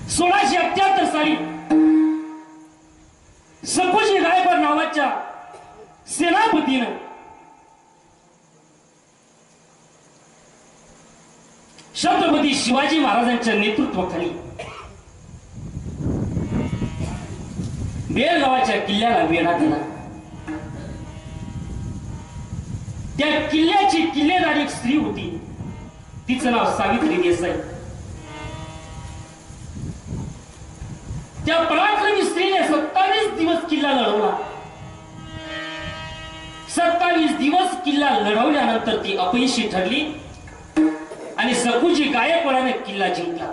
1678 साली सपूजी गायकवाड नावाच्या सेनापतीनं छत्रपती शिवाजी महाराजांच्या नेतृत्वाखाली बेळगावाच्या किल्ल्याला वेढा दिला। त्या किल्ल्याची किल्लेदार एक स्त्री होती, तिचं नाव सावित्री देसाई। त्या पराक्रमी स्त्रीने 27 दिवस किल्ला लढवला। 27 दिवस किल्ला लढवल्यानंतर ती अपयशी ठरली आणि सपूजी गायकवाडाने किल्ला जिंकला।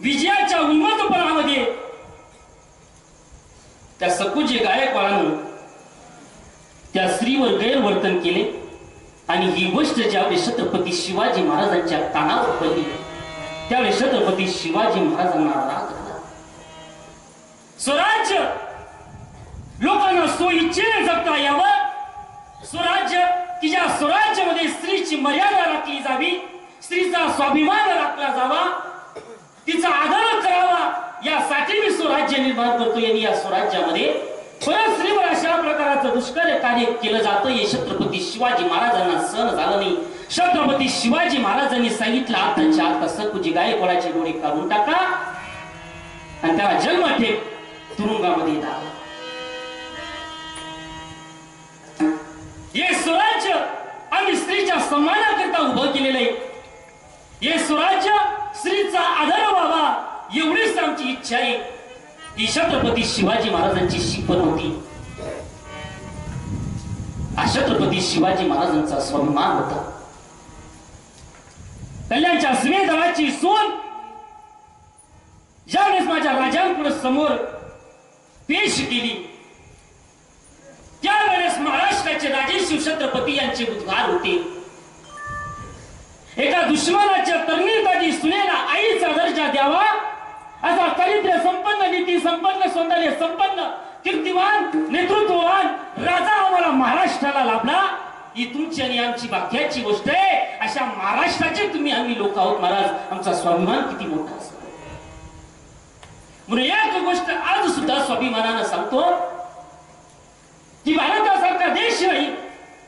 विजयाच्या उन्मत्तपणामध्ये त्या सपूजी गायकवाडानं त्या स्त्रीवर गैरवर्तन केले आणि ही गोष्ट ज्यावेळी छत्रपती शिवाजी महाराजांच्या कानावर पडली त्यावेळी छत्रपती शिवाजी महाराजांना राग आला। स्वराज्य लोकांना स्वइच्छेने जगता यावं, स्वराज्य की ज्या स्वराज्यामध्ये स्त्रीची मर्यादा राखली जावी, स्त्रीचा स्वाभिमान राखला जावा, तिचा आदर करावा, यासाठी मी स्वराज्य निर्माण करतो। आणि या स्वराज्यामध्ये परत स्त्रीवर अशा प्रकारचं दुष्कार्य कार्य केलं जातं हे छत्रपती शिवाजी महाराजांना सहन झालं नाही। छत्रपती शिवाजी महाराजांनी सांगितलं आताच्या आता सपूजी गायकवाडाचे डोळे काढून टाका आणि त्याला जन्मठेप तुरुंगामध्ये टाका। हे स्वराज्य आम्ही स्त्रीच्या सन्मानाकरता उभं केलेलं आहे। हे स्वराज्य स्त्रीचा आदर व्हावा एवढीच आमची इच्छा आहे। ही छत्रपती शिवाजी महाराजांची शिकवण होती। छत्रपती शिवाजी महाराजांचा स्वाभिमान होता। कल्याणच्या सुभेदाराची सोन ज्यावेळेस माझ्या राजांपुढे समोर पेश केली त्यावेळेस महाराष्ट्राचे राजे शिवछत्रपती यांचे उद्गार होते, एका दुश्मनाच्या तरणीताची सुनेला आईचा दर्जा द्यावा असा चारित्र्य संपन्न, नीती संपन्न, सौंदर्य संपन्न, कीर्तिवान, नेतृत्ववान राजा आम्हाला महाराष्ट्राला लाभला। ही तुमची आणि आमची भाग्याची गोष्ट आहे। अशा महाराष्ट्राचे तुम्ही आम्ही लोक आहोत महाराज, आमचा स्वाभिमान किती मोठा असेल। म्हणून एक गोष्ट आज सुद्धा स्वाभिमानानं सांगतो की भारतासारखा देश नाही,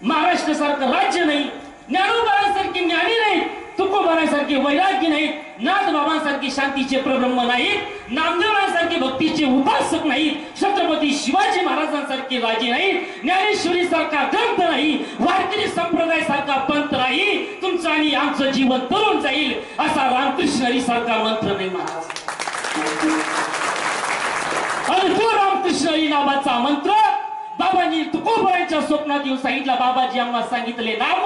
महाराष्ट्र सारखं राज्य नाही, ज्ञानोबांसारखी ज्ञानी नाही, तुकोबांसारखे वैराग्य नाही, नाथबाबांसारखी शांतीचे प्रब्रह्म नाहीत, नामदेवांसारखे भक्तीचे उपासक नाहीत, छत्रपती शिवाजी महाराजांसारखे राजे नाहीत, ज्ञानेश्वरी सारखा ग्रंथ नाही, वारकरी संप्रदाय सारखा पंथ नाही, तुमचं आणि आमचं जीवन तरुण जाईल असा रामकृष्ण हरी सारखा मंत्र नाही महाराज। आणि तो रामकृष्ण हरी नावाचा मंत्र बाबांनी तुकोबांच्या स्वप्नात येऊन सांगितला। बाबाजी आम्हाला सांगितले नाम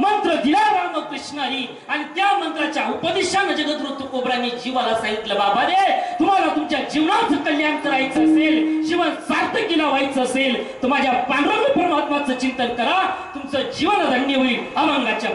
मंत्र दिला रामकृष्ण हरी आणि त्या मंत्राच्या उपदेशाने जगद्गुरु तुकोबांनी जीवाला सांगितलं, बाबा रे तुम्हाला तुमच्या जीवनाचं कल्याण करायचं असेल, जीवन सार्थकीला व्हायचं असेल तर माझ्या पांडुरंग परमात्माचं चिंतन करा, तुमचं जीवन धन्य होईल। अभंगाच्या